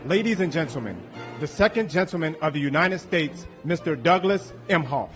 Ladies and gentlemen, the second gentleman of the United States, Mr. Douglas Emhoff.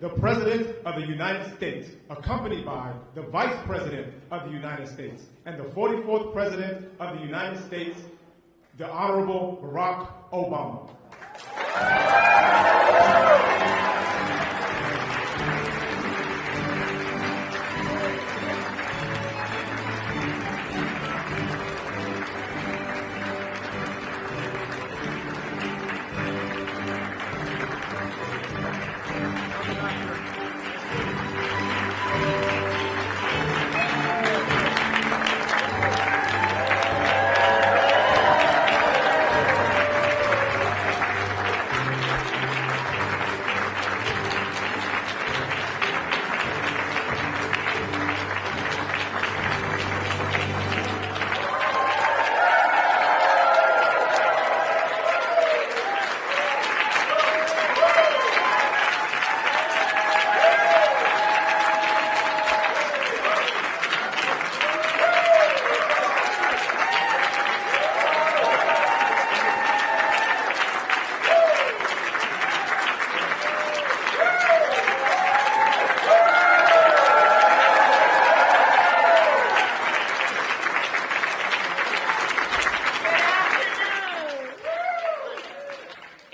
the President of the United States, accompanied by the Vice President of the United States and the 44th President of the United States, the Honorable Barack Obama.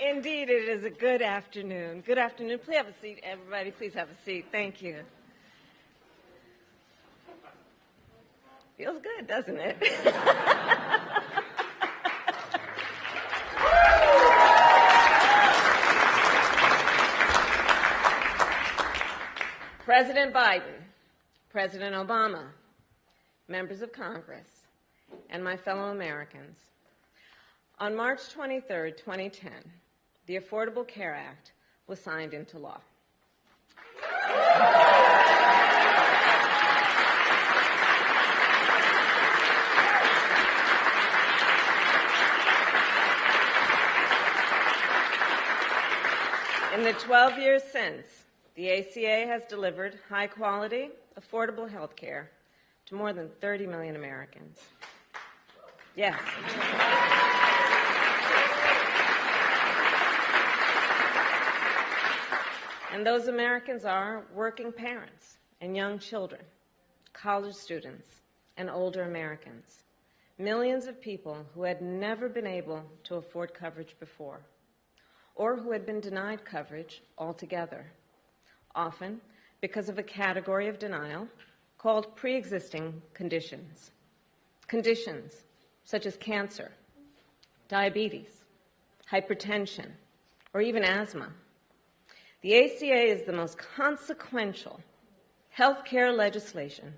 Indeed, it is a good afternoon. Good afternoon. Please have a seat, everybody. Please have a seat. Thank you. Feels good, doesn't it? President Biden, President Obama, members of Congress, and my fellow Americans. On March 23, 2010, the Affordable Care Act was signed into law. In the 12 years since, the ACA has delivered high-quality, affordable health care to more than 30 million Americans. Yes. And those Americans are working parents and young children, college students, and older Americans, millions of people who had never been able to afford coverage before, or who had been denied coverage altogether, often because of a category of denial called pre-existing conditions. Conditions such as cancer, diabetes, hypertension, or even asthma. The ACA is the most consequential health care legislation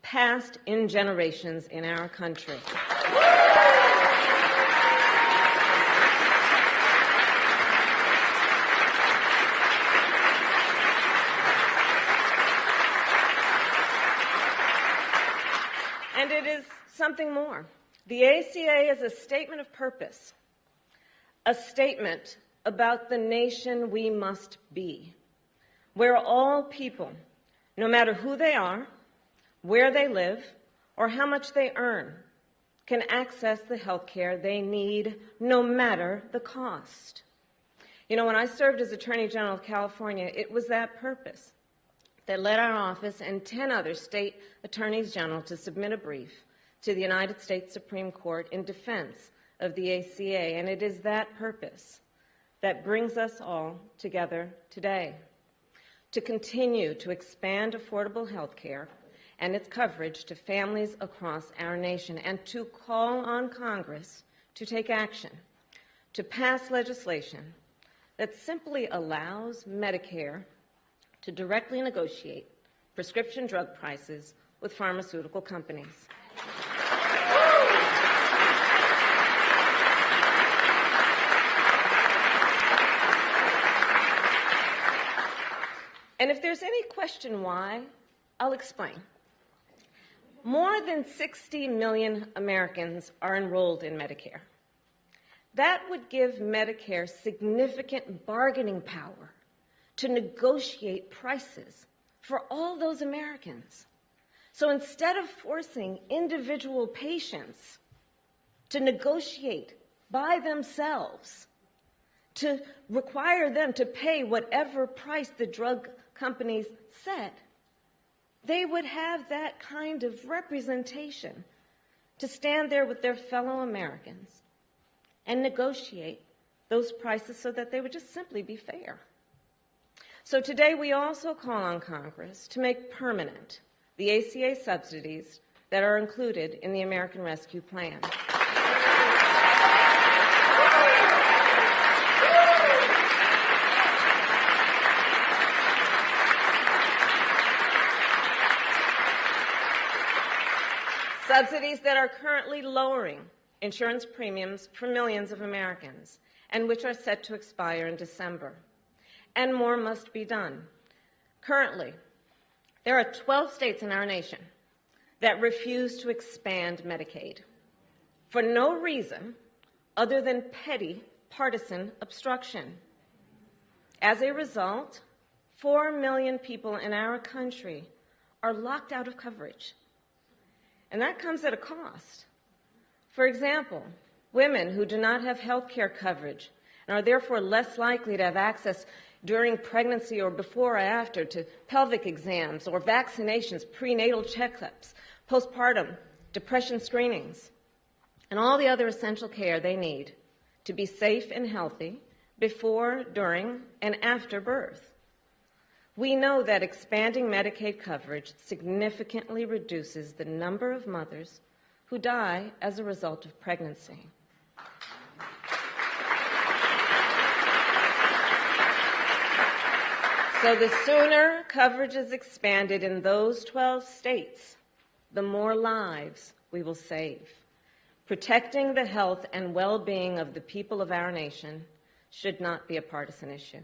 passed in generations in our country. And it is something more. The ACA is a statement of purpose, a statement about the nation we must be, where all people, no matter who they are, where they live, or how much they earn, can access the health care they need, no matter the cost. You know, when I served as Attorney General of California, it was that purpose that led our office and 10 other state attorneys general to submit a brief to the United States Supreme Court in defense of the ACA, and it is that purpose that brings us all together today, to continue to expand affordable health care and its coverage to families across our nation, and to call on Congress to take action, to pass legislation that simply allows Medicare to directly negotiate prescription drug prices with pharmaceutical companies. And if there's any question why, I'll explain. More than 60 million Americans are enrolled in Medicare. That would give Medicare significant bargaining power to negotiate prices for all those Americans. So instead of forcing individual patients to negotiate by themselves, to require them to pay whatever price the drug companies said, they would have that kind of representation to stand there with their fellow Americans and negotiate those prices so that they would just simply be fair. So today we also call on Congress to make permanent the ACA subsidies that are included in the American Rescue Plan. Subsidies that are currently lowering insurance premiums for millions of Americans and which are set to expire in December. And more must be done. Currently, there are 12 states in our nation that refuse to expand Medicaid for no reason other than petty partisan obstruction. As a result, 4 million people in our country are locked out of coverage. And that comes at a cost. For example, women who do not have health care coverage and are therefore less likely to have access during pregnancy or before or after to pelvic exams or vaccinations, prenatal checkups, postpartum, depression screenings, and all the other essential care they need to be safe and healthy before, during, and after birth. We know that expanding Medicaid coverage significantly reduces the number of mothers who die as a result of pregnancy. So the sooner coverage is expanded in those 12 states, the more lives we will save. Protecting the health and well-being of the people of our nation should not be a partisan issue.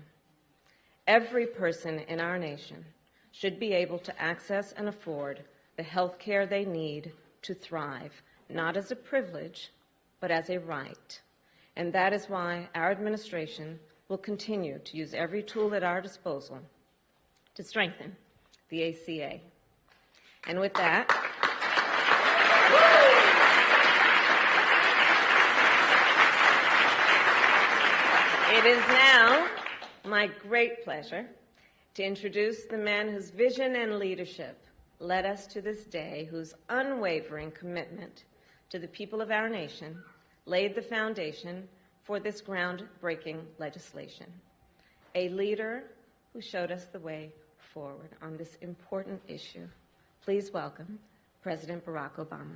Every person in our nation should be able to access and afford the health care they need to thrive, not as a privilege, but as a right. And that is why our administration will continue to use every tool at our disposal to strengthen the ACA. And with that, it is now my great pleasure to introduce the man whose vision and leadership led us to this day, whose unwavering commitment to the people of our nation laid the foundation for this groundbreaking legislation. A leader who showed us the way forward on this important issue. Please welcome President Barack Obama.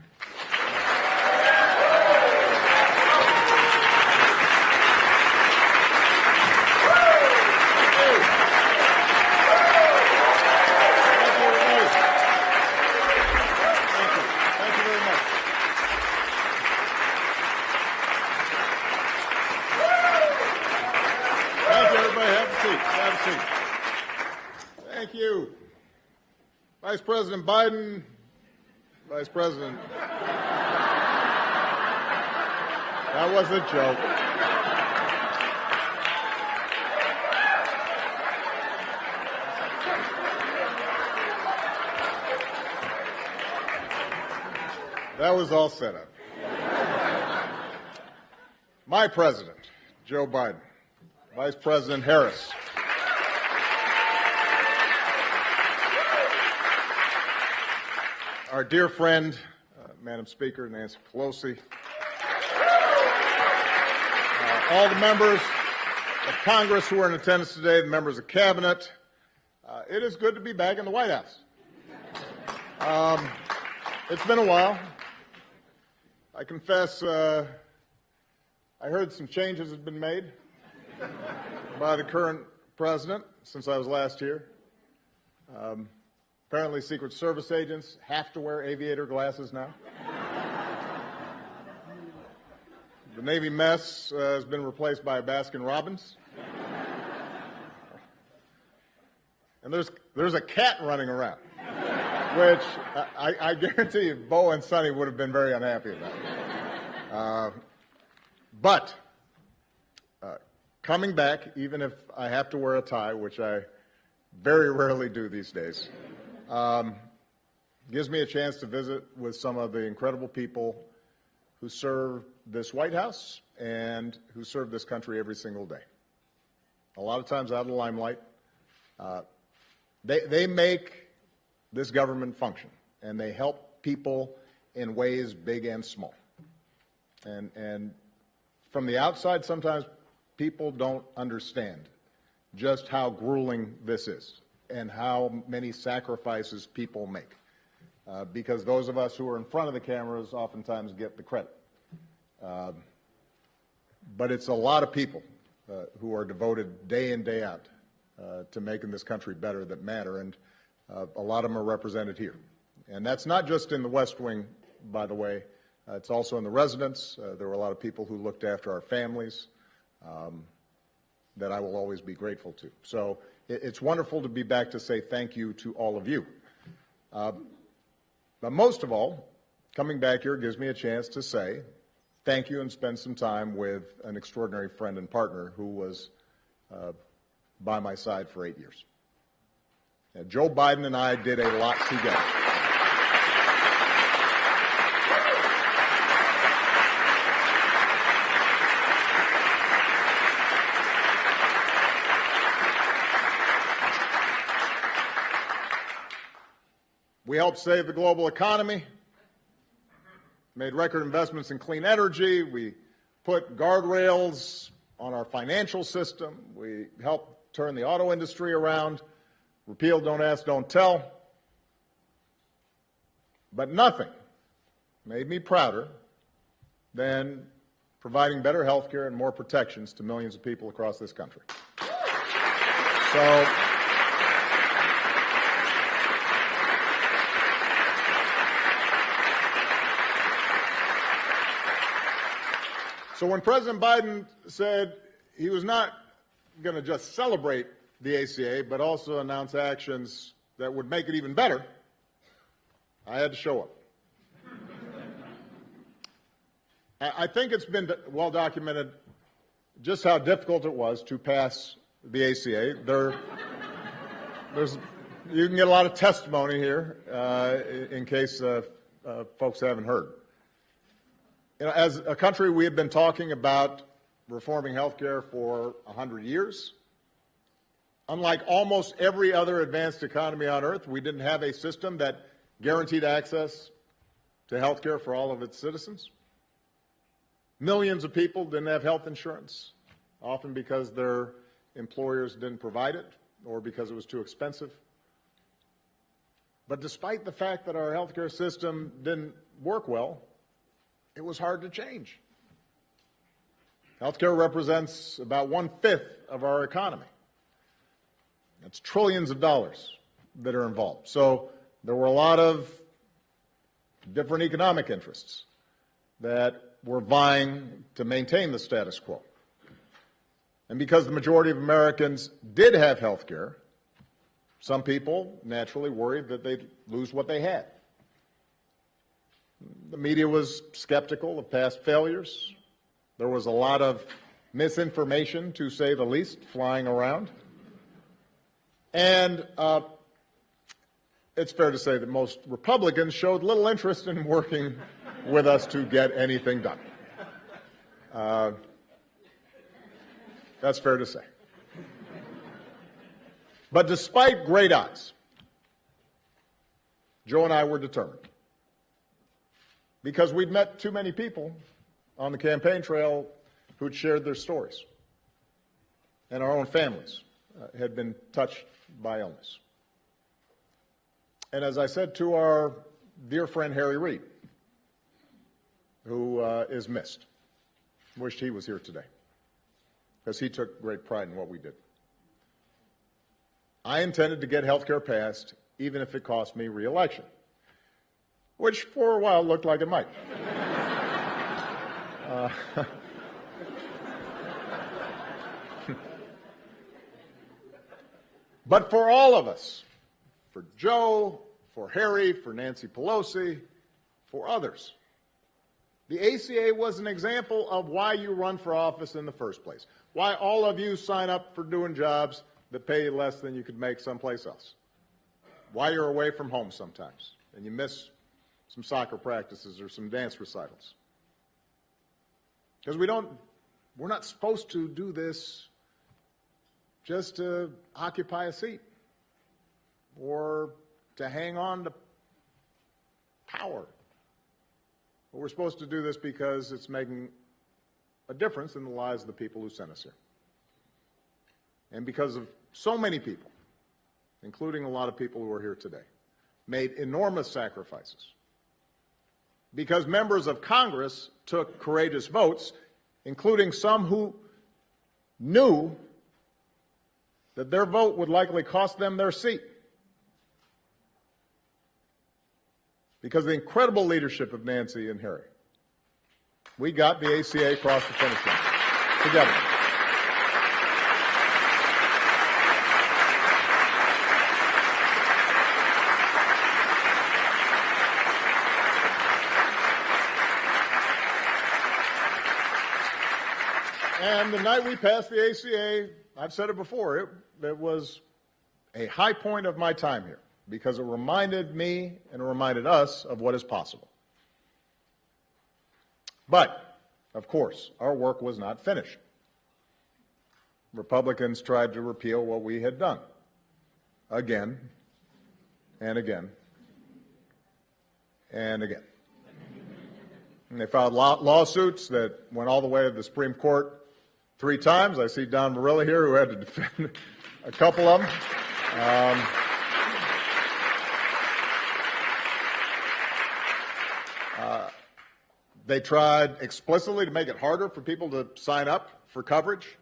Thank you. Vice President Biden, Vice President. That was a joke. That was all set up. My president, Joe Biden, Vice President Harris, our dear friend, Madam Speaker, Nancy Pelosi, all the members of Congress who are in attendance today, the members of Cabinet, it is good to be back in the White House. It's been a while. I confess, I heard some changes have been made by the current president since I was last here. Apparently, Secret Service agents have to wear aviator glasses now. The Navy mess has been replaced by a Baskin-Robbins. And there's a cat running around, which I guarantee you Bo and Sonny would have been very unhappy about. But coming back, even if I have to wear a tie, which I very rarely do these days, gives me a chance to visit with some of the incredible people who serve this White House and who serve this country every single day. A lot of times out of the limelight, They make this government function, and they help people in ways big and small. And from the outside, sometimes people don't understand just how grueling this is and how many sacrifices people make. Because those of us who are in front of the cameras oftentimes get the credit. But it's a lot of people who are devoted day in, day out to making this country better that matter, and a lot of them are represented here. And that's not just in the West Wing, by the way. It's also in the residence. There were a lot of people who looked after our families that I will always be grateful to. So it's wonderful to be back to say thank you to all of you. But most of all, coming back here gives me a chance to say thank you and spend some time with an extraordinary friend and partner who was by my side for 8 years. Joe Biden and I did a lot together. We helped save the global economy, made record investments in clean energy. We put guardrails on our financial system. We helped turn the auto industry around, repealed Don't Ask, Don't Tell. But nothing made me prouder than providing better health care and more protections to millions of people across this country. So when President Biden said he was not going to just celebrate the ACA, but also announce actions that would make it even better, I had to show up. I think it's been well documented just how difficult it was to pass the ACA. You can get a lot of testimony here in case folks haven't heard. You know, as a country, we have been talking about reforming health care for 100 years. Unlike almost every other advanced economy on earth, we didn't have a system that guaranteed access to health care for all of its citizens. Millions of people didn't have health insurance, often because their employers didn't provide it or because it was too expensive. But despite the fact that our health care system didn't work well, it was hard to change. Healthcare represents about 1/5 of our economy. That's trillions of dollars that are involved. So there were a lot of different economic interests that were vying to maintain the status quo. And because the majority of Americans did have health care, some people naturally worried that they'd lose what they had. The media was skeptical of past failures. There was a lot of misinformation, to say the least, flying around. And it's fair to say that most Republicans showed little interest in working with us to get anything done. That's fair to say. But despite great odds, Joe and I were determined. Because we'd met too many people on the campaign trail who'd shared their stories. And our own families had been touched by illness. And as I said to our dear friend Harry Reid, who is missed, wished he was here today, because he took great pride in what we did. I intended to get health care passed, even if it cost me re-election, which for a while looked like it might. But for all of us, for Joe, for Harry, for Nancy Pelosi, for others, the ACA was an example of why you run for office in the first place, why all of you sign up for doing jobs that pay you less than you could make someplace else, why you're away from home sometimes and you miss some soccer practices or some dance recitals. Because we're not supposed to do this just to occupy a seat. or to hang on to power. But we're supposed to do this because it's making a difference in the lives of the people who sent us here. And because of so many people, including a lot of people who are here today, made enormous sacrifices. Because members of Congress took courageous votes, including some who knew that their vote would likely cost them their seat. Because of the incredible leadership of Nancy and Harry, we got the ACA across the finish line together. And the night we passed the ACA, I've said it before, it was a high point of my time here because it reminded me and it reminded us of what is possible. But, of course, our work was not finished. Republicans tried to repeal what we had done again and again and again. And they filed lawsuits that went all the way to the Supreme Court 3 times. I see Don Marilla here, who had to defend a couple of them. They tried explicitly to make it harder for people to sign up for coverage.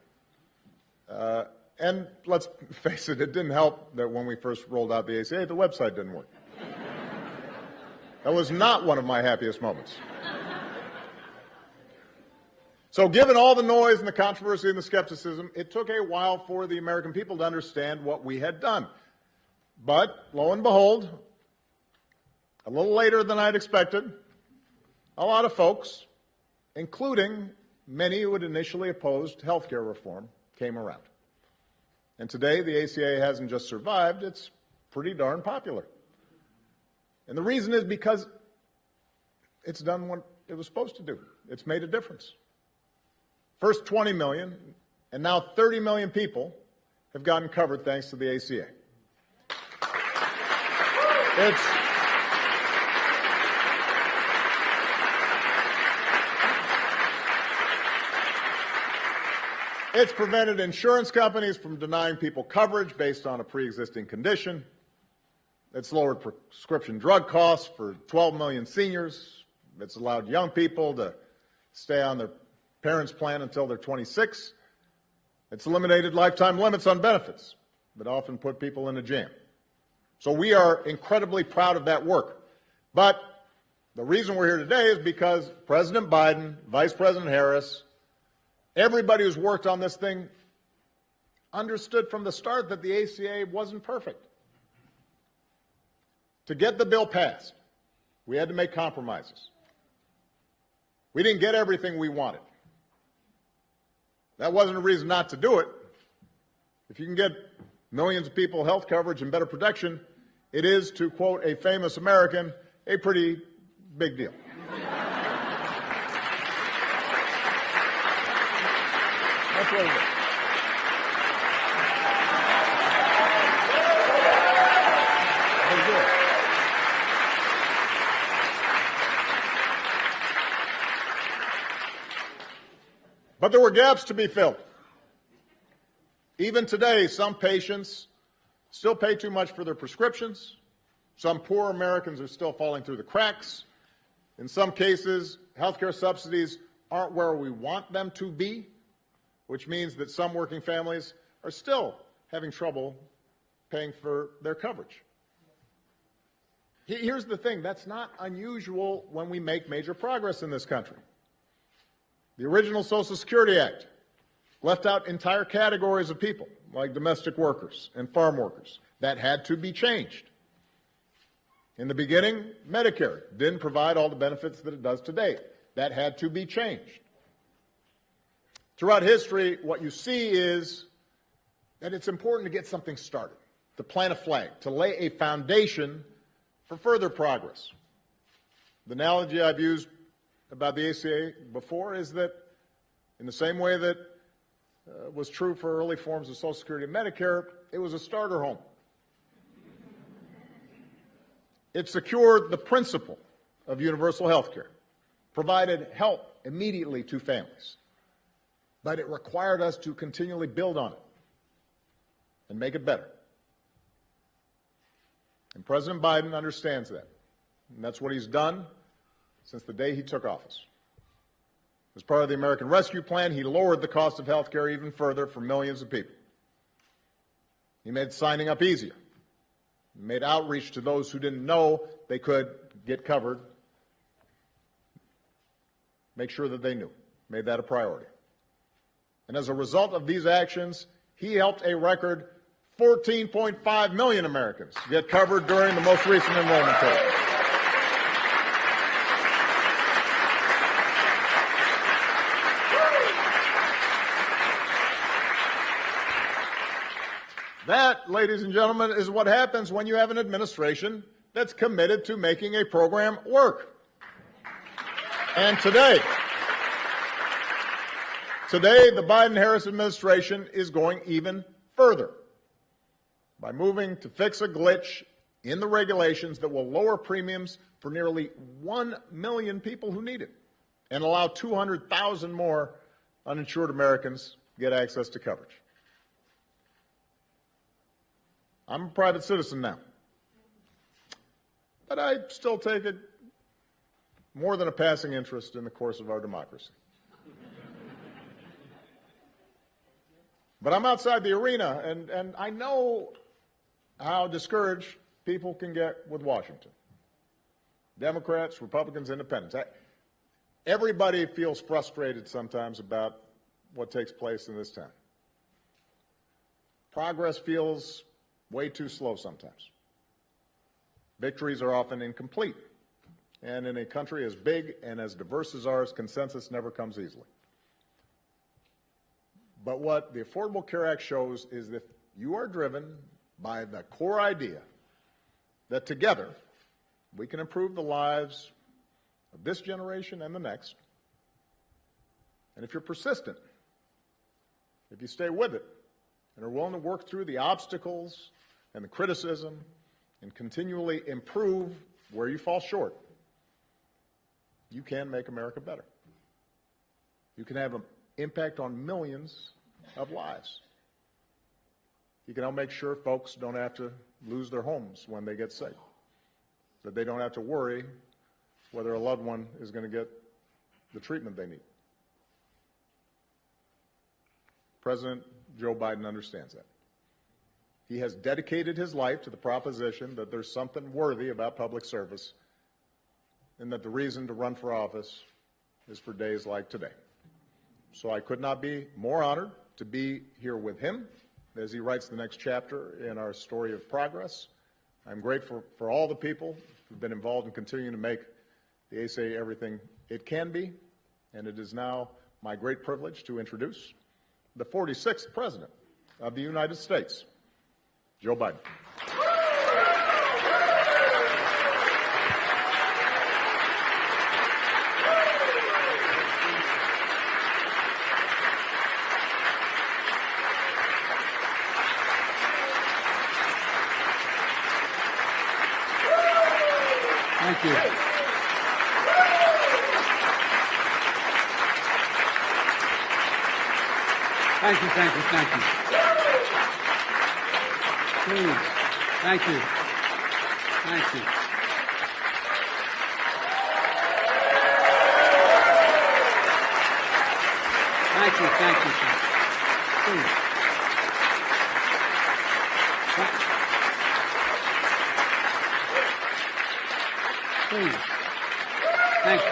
And let's face it, it didn't help that when we first rolled out the ACA, the website didn't work. That was not one of my happiest moments. So given all the noise and the controversy and the skepticism, it took a while for the American people to understand what we had done. But lo and behold, a little later than I'd expected, a lot of folks, including many who had initially opposed health care reform, came around. And today the ACA hasn't just survived, it's pretty darn popular. And the reason is because it's done what it was supposed to do. It's made a difference. First 20 million, and now 30 million people have gotten covered thanks to the ACA. It's prevented insurance companies from denying people coverage based on a pre-existing condition. It's lowered prescription drug costs for 12 million seniors. It's allowed young people to stay on their parents' plan until they're 26. It's eliminated lifetime limits on benefits that often put people in a jam. So we are incredibly proud of that work. But the reason we're here today is because President Biden, Vice President Harris, everybody who's worked on this thing understood from the start that the ACA wasn't perfect. To get the bill passed, we had to make compromises. We didn't get everything we wanted. That wasn't a reason not to do it. If you can get millions of people health coverage and better protection, it is, to quote a famous American, a pretty big deal. That's what it is. But there were gaps to be filled. Even today, some patients still pay too much for their prescriptions. Some poor Americans are still falling through the cracks. In some cases, healthcare subsidies aren't where we want them to be, which means that some working families are still having trouble paying for their coverage. Here's the thing, that's not unusual when we make major progress in this country. The original Social Security Act left out entire categories of people, like domestic workers and farm workers. That had to be changed. In the beginning, Medicare didn't provide all the benefits that it does today. That had to be changed. Throughout history, what you see is that it's important to get something started, to plant a flag, to lay a foundation for further progress. The analogy I've used about the ACA before is that in the same way that was true for early forms of Social Security and Medicare, it was a starter home. It secured the principle of universal health care, provided help immediately to families, but it required us to continually build on it and make it better. And President Biden understands that, and that's what he's done since the day he took office. As part of the American Rescue Plan, he lowered the cost of health care even further for millions of people. He made signing up easier. He made outreach to those who didn't know they could get covered. Make sure that they knew. Made that a priority. And as a result of these actions, he helped a record 14.5 million Americans get covered during the most recent enrollment period. That, ladies and gentlemen, is what happens when you have an administration that's committed to making a program work. And today, the Biden-Harris administration is going even further by moving to fix a glitch in the regulations that will lower premiums for nearly 1 million people who need it and allow 200,000 more uninsured Americans to get access to coverage. I'm a private citizen now, but I still take it more than a passing interest in the course of our democracy. But I'm outside the arena, and I know how discouraged people can get with Washington. Democrats, Republicans, Independents. Everybody feels frustrated sometimes about what takes place in this town. Progress feels way too slow sometimes. Victories are often incomplete. And in a country as big and as diverse as ours, consensus never comes easily. But what the Affordable Care Act shows is that you are driven by the core idea that together we can improve the lives of this generation and the next. And if you're persistent, if you stay with it, and are willing to work through the obstacles and the criticism and continually improve where you fall short, you can make America better. You can have an impact on millions of lives. You can help make sure folks don't have to lose their homes when they get sick, that they don't have to worry whether a loved one is going to get the treatment they need. President Joe Biden understands that. He has dedicated his life to the proposition that there's something worthy about public service and that the reason to run for office is for days like today. So I could not be more honored to be here with him as he writes the next chapter in our story of progress. I'm grateful for all the people who've been involved in continuing to make the ACA everything it can be, and it is now my great privilege to introduce the 46th President of the United States, Joe Biden. Thank you. Thank you, thank you, thank you. Please. Thank you. Thank you. Thank you, thank you, thank you. Please. Please. Thank you.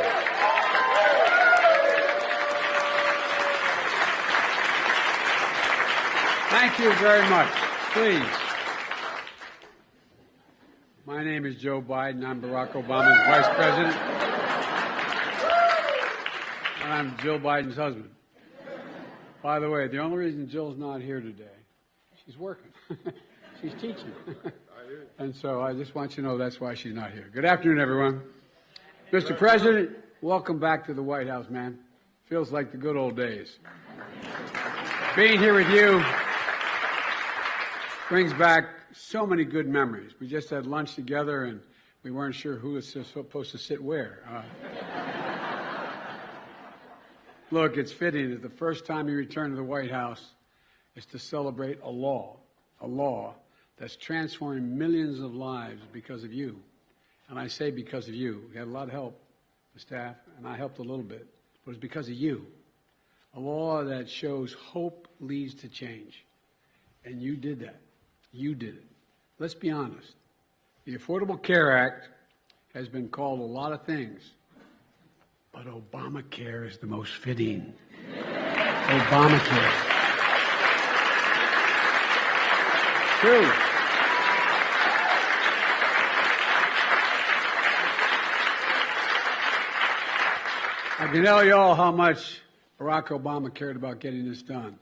Thank you very much. Please. My name is Joe Biden. I'm Barack Obama's Vice President. And I'm Jill Biden's husband. By the way, the only reason Jill's not here today, she's working. She's teaching. And so I just want you to know that's why she's not here. Good afternoon, everyone. Mr. President, welcome back to the White House, man. Feels like the good old days. Being here with you brings back so many good memories. We just had lunch together, and We weren't sure who was supposed to sit where. Look, it's fitting that the first time you return to the White House is to celebrate a law that's transforming millions of lives because of you. And I say because of you. We had a lot of help, the staff, and I helped a little bit. But it's because of you. A law that shows hope leads to change. And you did that. You did it. Let's be honest. The Affordable Care Act has been called a lot of things, but Obamacare is the most fitting. Obamacare. True. I can tell you all how much Barack Obama cared about getting this done.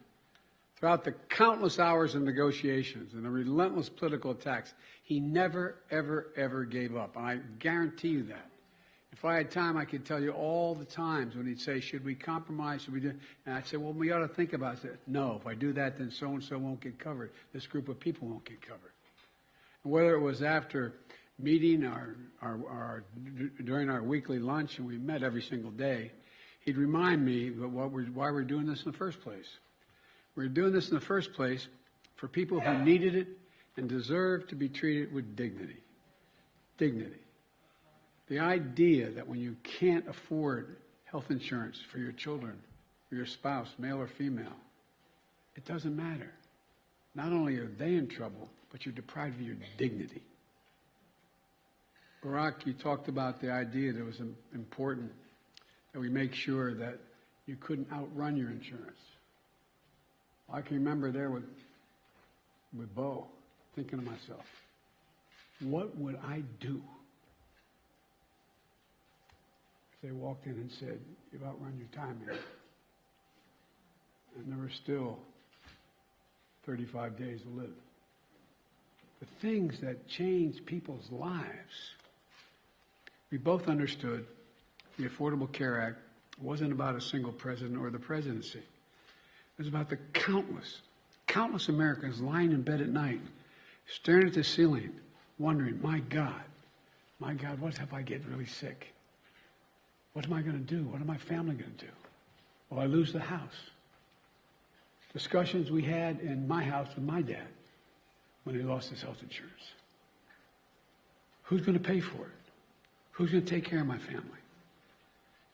Throughout the countless hours of negotiations and the relentless political attacks, he never, ever, ever gave up. And I guarantee you that. If I had time, I could tell you all the times when he'd say, should we compromise, should we do? And I'd say, well, we ought to think about it. No, if I do that, then so-and-so won't get covered. This group of people won't get covered. And whether it was after meeting during our weekly lunch, and we met every single day, he'd remind me why we're doing this in the first place. We're doing this in the first place for people who needed it and deserve to be treated with dignity. Dignity. The idea that when you can't afford health insurance for your children, for your spouse, male or female, it doesn't matter. Not only are they in trouble, but you're deprived of your dignity. Barack, you talked about the idea that it was important that we make sure that you couldn't outrun your insurance. I can remember there with Bo, thinking to myself, what would I do if they walked in and said, you've outrun your time here, and there were still 35 days to live? The things that change people's lives. We both understood the Affordable Care Act wasn't about a single president or the presidency. It was about the countless Americans lying in bed at night, staring at the ceiling, wondering, my God, what if I get really sick? What am I going to do? What am my family going to do? Will I lose the house? Discussions we had in my house with my dad when he lost his health insurance. Who's going to pay for it? Who's going to take care of my family?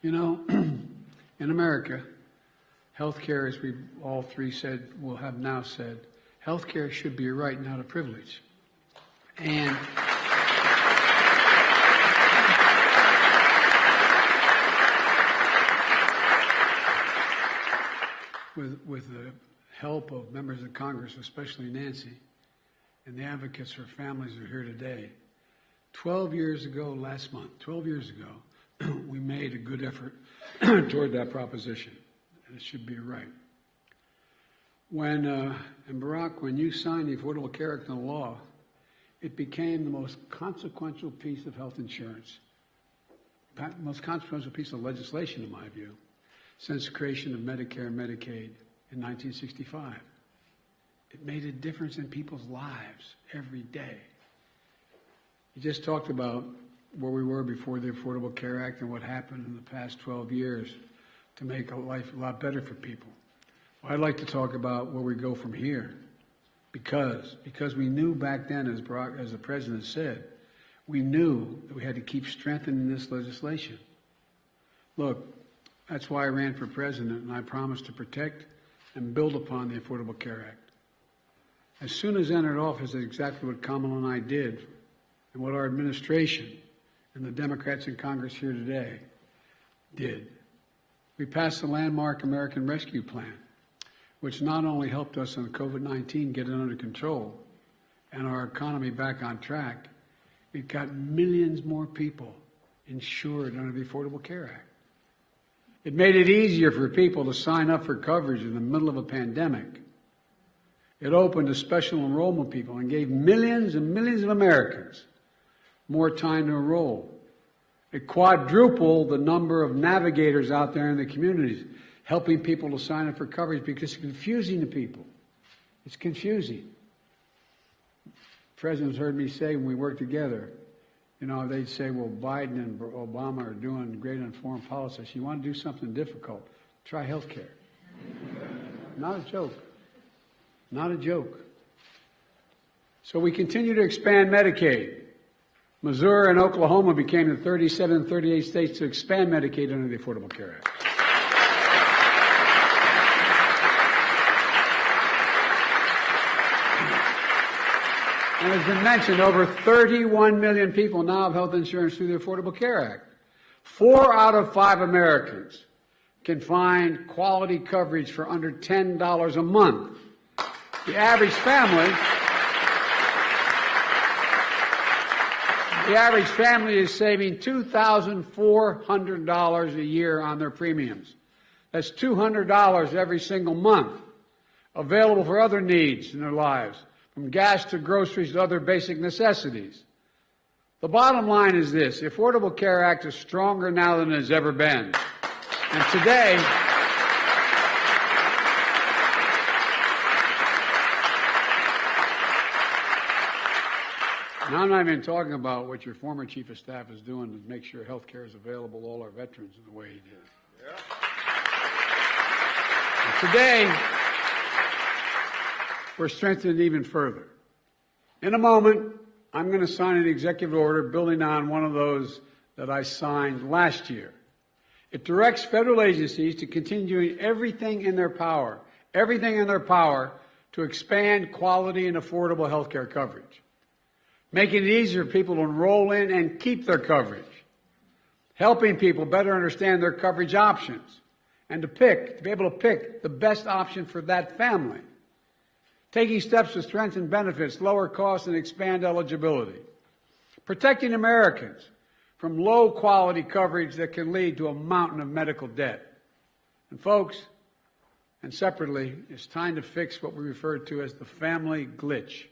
You know, in America, health care, as we all three said, will have now said, health care should be a right, not a privilege. And with the help of members of Congress, especially Nancy, and the advocates for families who are here today, 12 years ago, last month, 12 years ago, we made a good effort toward that proposition. And it should be right. And Barack, when you signed the Affordable Care Act into law, it became the most consequential piece of health insurance, most consequential piece of legislation, in my view, since the creation of Medicare and Medicaid in 1965. It made a difference in people's lives every day. You just talked about where we were before the Affordable Care Act and what happened in the past 12 years to make life a lot better for people. Well, I'd like to talk about where we go from here, because we knew back then, as the President said, we knew that we had to keep strengthening this legislation. Look, that's why I ran for president, and I promised to protect and build upon the Affordable Care Act. As soon as I entered office, that's exactly what Kamala and I did, and what our administration and the Democrats in Congress here today did. We passed the landmark American Rescue Plan, which not only helped us on COVID-19 get it under control and our economy back on track, it got millions more people insured under the Affordable Care Act. It made it easier for people to sign up for coverage in the middle of a pandemic. It opened to special enrollment people and gave millions and millions of Americans more time to enroll. It quadrupled the number of navigators out there in the communities, helping people to sign up for coverage because it's confusing to people. It's confusing. The President's heard me say when we work together, You know, they'd say, well, Biden and Obama are doing great on foreign policy. You want to do something difficult, try health care. Not a joke. Not a joke. So we continue to expand Medicaid. Missouri and Oklahoma became the 37 and 38 states to expand Medicaid under the Affordable Care Act. And as been mentioned, over 31 million people now have health insurance through the Affordable Care Act. 4 out of 5 Americans can find quality coverage for under $10 a month. The average family is saving $2,400 a year on their premiums. That's $200 every single month, available for other needs in their lives, from gas to groceries to other basic necessities. The bottom line is this: the Affordable Care Act is stronger now than it has ever been. And today, and I'm not even talking about what your former chief of staff is doing to make sure health care is available to all our veterans in the way he did. Yeah. And today, we're strengthened even further. In a moment, I'm going to sign an executive order building on one of those that I signed last year. It directs federal agencies to continue doing everything in their power to expand quality and affordable health care coverage, making it easier for people to enroll in and keep their coverage, helping people better understand their coverage options, and to be able to pick the best option for that family, taking steps to strengthen benefits, lower costs, and expand eligibility, protecting Americans from low-quality coverage that can lead to a mountain of medical debt. And folks, and separately, it's time to fix what we refer to as the family glitch.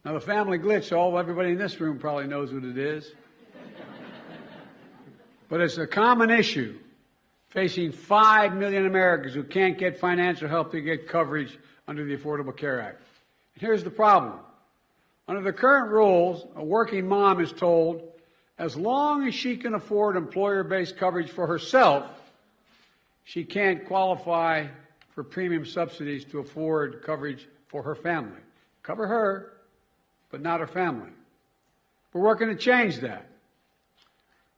Now, the family glitch, everybody in this room probably knows what it is. But it's a common issue facing 5 million Americans who can't get financial help to get coverage under the Affordable Care Act. And here's the problem. Under the current rules, a working mom is told, as long as she can afford employer-based coverage for herself, she can't qualify for premium subsidies to afford coverage for her family. Cover her, but not her family. We're working to change that.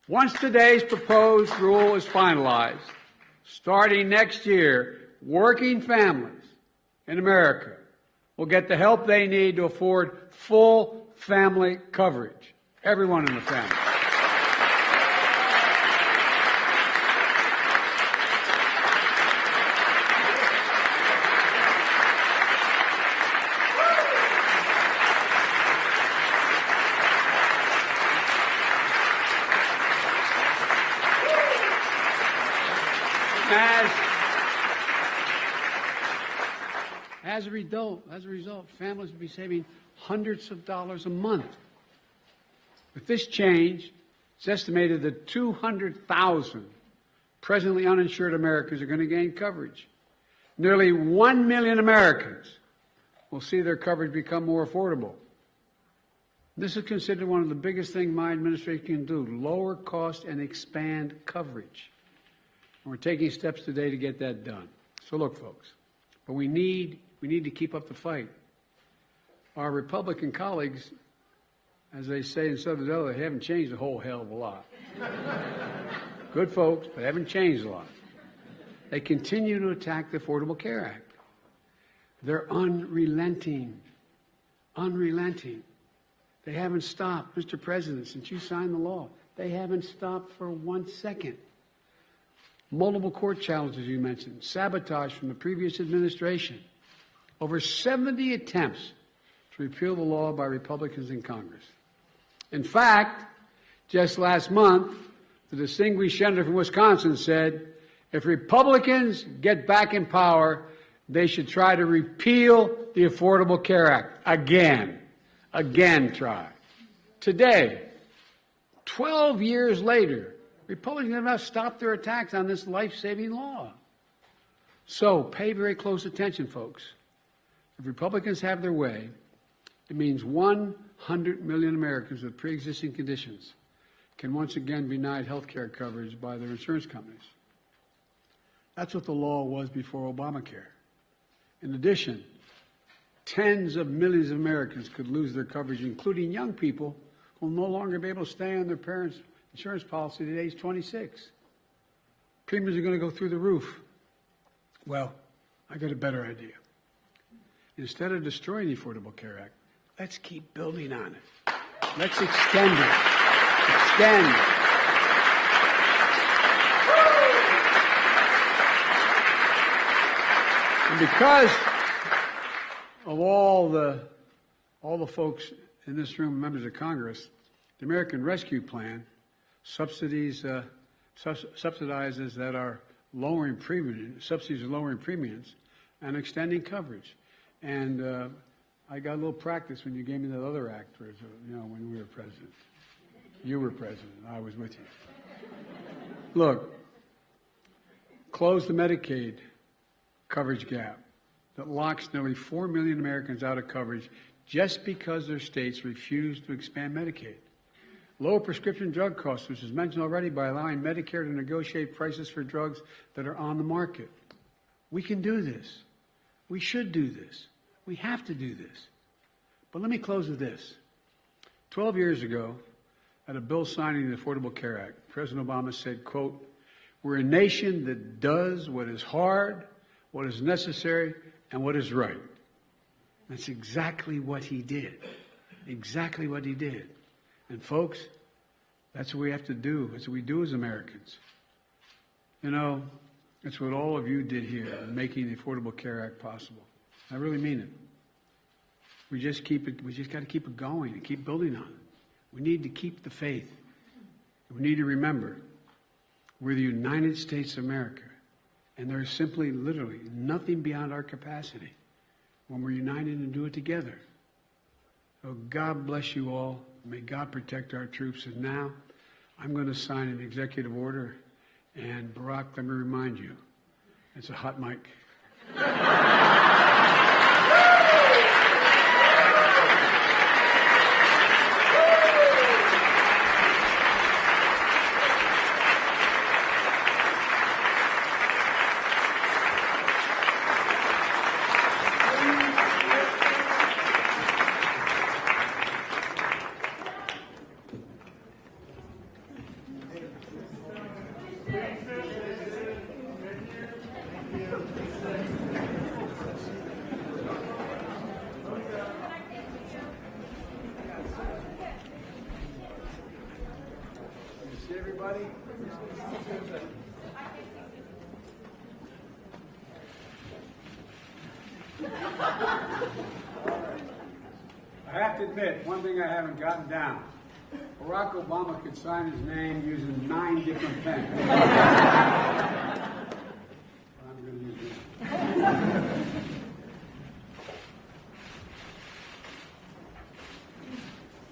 Once today's proposed rule is finalized, starting next year, working families in America will get the help they need to afford full family coverage. Everyone in the family. As a result, families will be saving hundreds of dollars a month. With this change, it's estimated that 200,000 presently uninsured Americans are going to gain coverage. Nearly 1 million Americans will see their coverage become more affordable. This is considered one of the biggest things my administration can do: lower cost and expand coverage. And we're taking steps today to get that done. So look, folks, but we need to keep up the fight. Our Republican colleagues, as they say in Southern Delaware, they haven't changed a whole hell of a lot. Good folks, but they haven't changed a lot. They continue to attack the Affordable Care Act. They're unrelenting. Unrelenting. They haven't stopped. Mr. President, since you signed the law, they haven't stopped for 1 second. Multiple court challenges you mentioned, sabotage from the previous administration. Over 70 attempts to repeal the law by Republicans in Congress. In fact, just last month, the distinguished senator from Wisconsin said, if Republicans get back in power, they should try to repeal the Affordable Care Act. Again try. Today, 12 years later, Republicans have not stopped their attacks on this life-saving law. So pay very close attention, folks. If Republicans have their way, it means 1 100 million Americans with pre-existing conditions can once again be denied health care coverage by their insurance companies. That's what the law was before Obamacare. In addition, tens of millions of Americans could lose their coverage, including young people who will no longer be able to stay on their parents' insurance policy at age 26. Premiums are going to go through the roof. Well, I got a better idea. Instead of destroying the Affordable Care Act, let's keep building on it. Let's extend it. Extend. And because of all the folks in this room, members of Congress, the American Rescue Plan subsidizes that are lowering premiums, subsidies are lowering premiums, and extending coverage. And I got a little practice when you gave me that other act, when we were president. You were president. I was with you. Look, close the Medicaid coverage gap that locks nearly 4 million Americans out of coverage just because their states refuse to expand Medicaid. Lower prescription drug costs, which was mentioned already, by allowing Medicare to negotiate prices for drugs that are on the market. We can do this. We should do this. We have to do this. But let me close with this. 12 years ago, at a bill signing the Affordable Care Act, President Obama said, quote, "We're a nation that does what is hard, what is necessary, and what is right." That's exactly what he did. Exactly what he did. And folks, that's what we have to do. That's what we do as Americans. You know, it's what all of you did here in making the Affordable Care Act possible. I really mean it. We just got to keep it going and keep building on it. We need to keep the faith. We need to remember we're the United States of America, and there is simply, literally, nothing beyond our capacity when we're united and do it together. So God bless you all. May God protect our troops. And now I'm going to sign an executive order. And Barack, let me remind you, it's a hot mic. See everybody? I have to admit, one thing I haven't gotten down. Barack Obama could sign his name using 9 different pens. I'm going to use this.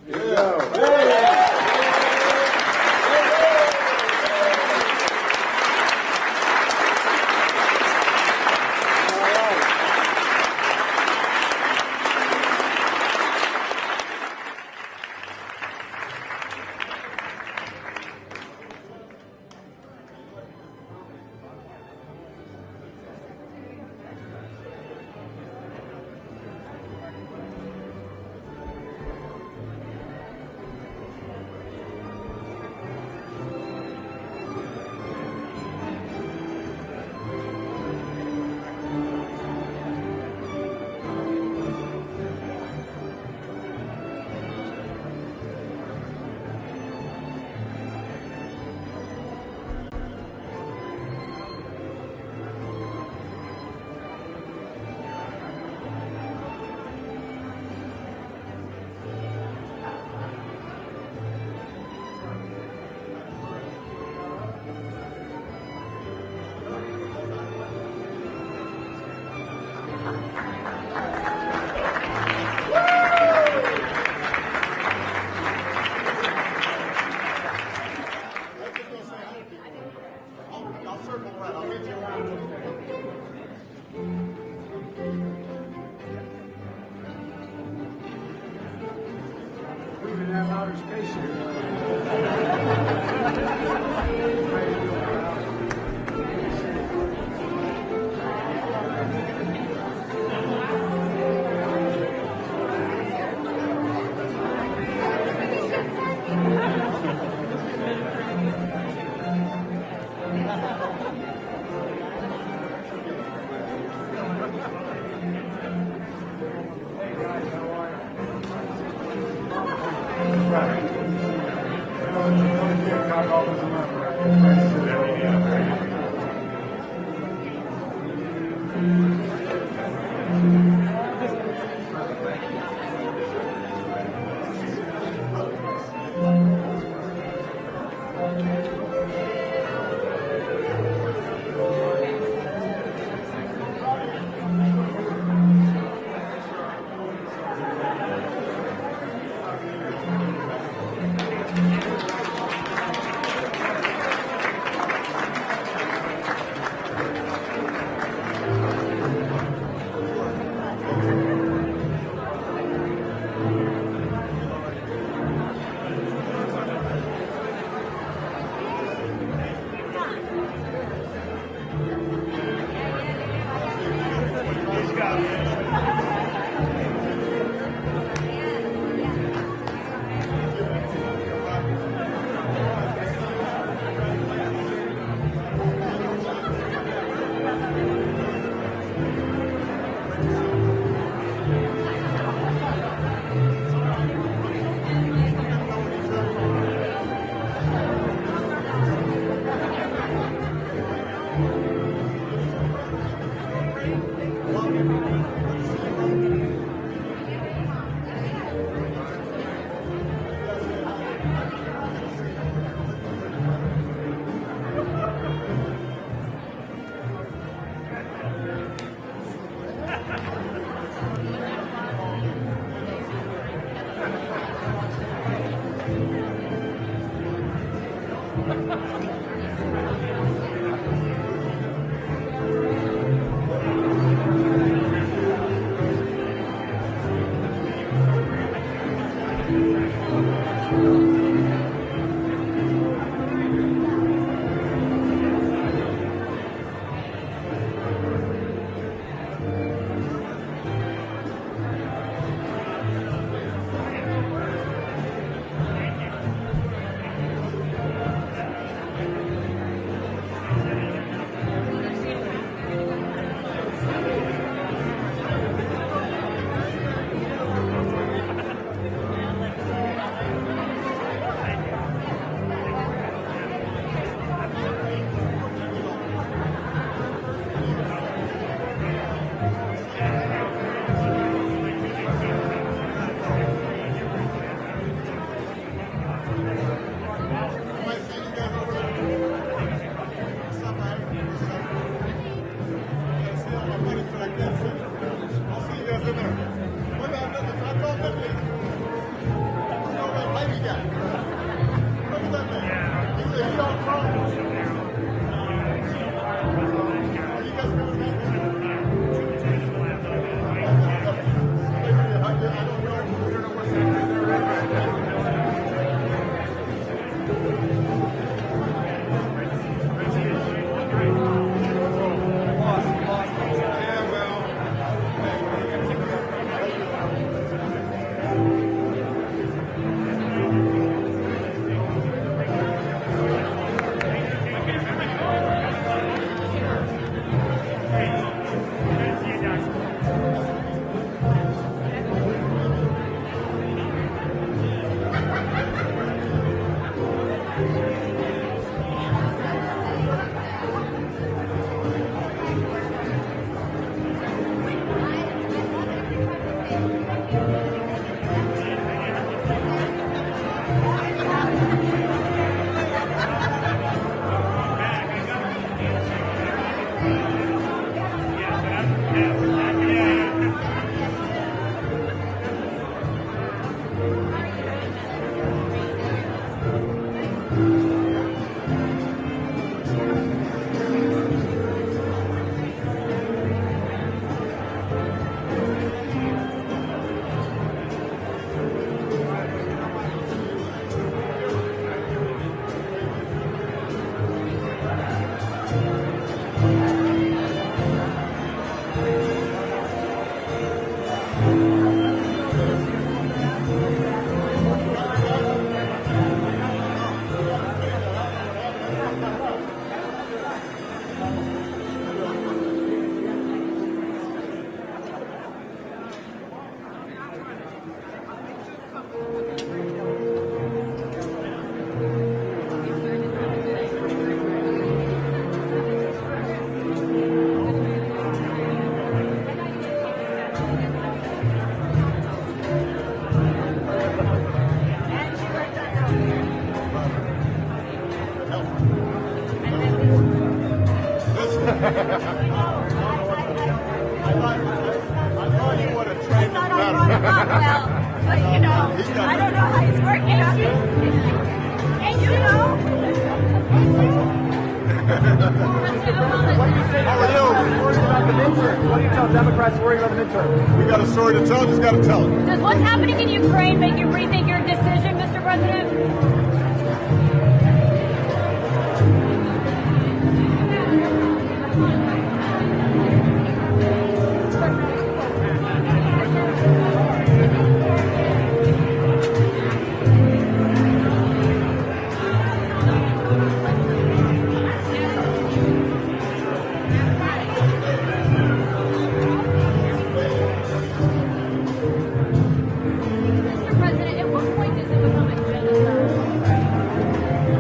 There you go. Right. I thought you would have trained him better. Well, but you know, I don't know how he's working on it. And you know. How are you? Worried about the midterm. What do you tell Democrats worried about the midterm? We got a story to tell, just got to tell it. Does what's happening in Ukraine make you rethink your decision, Mr. President?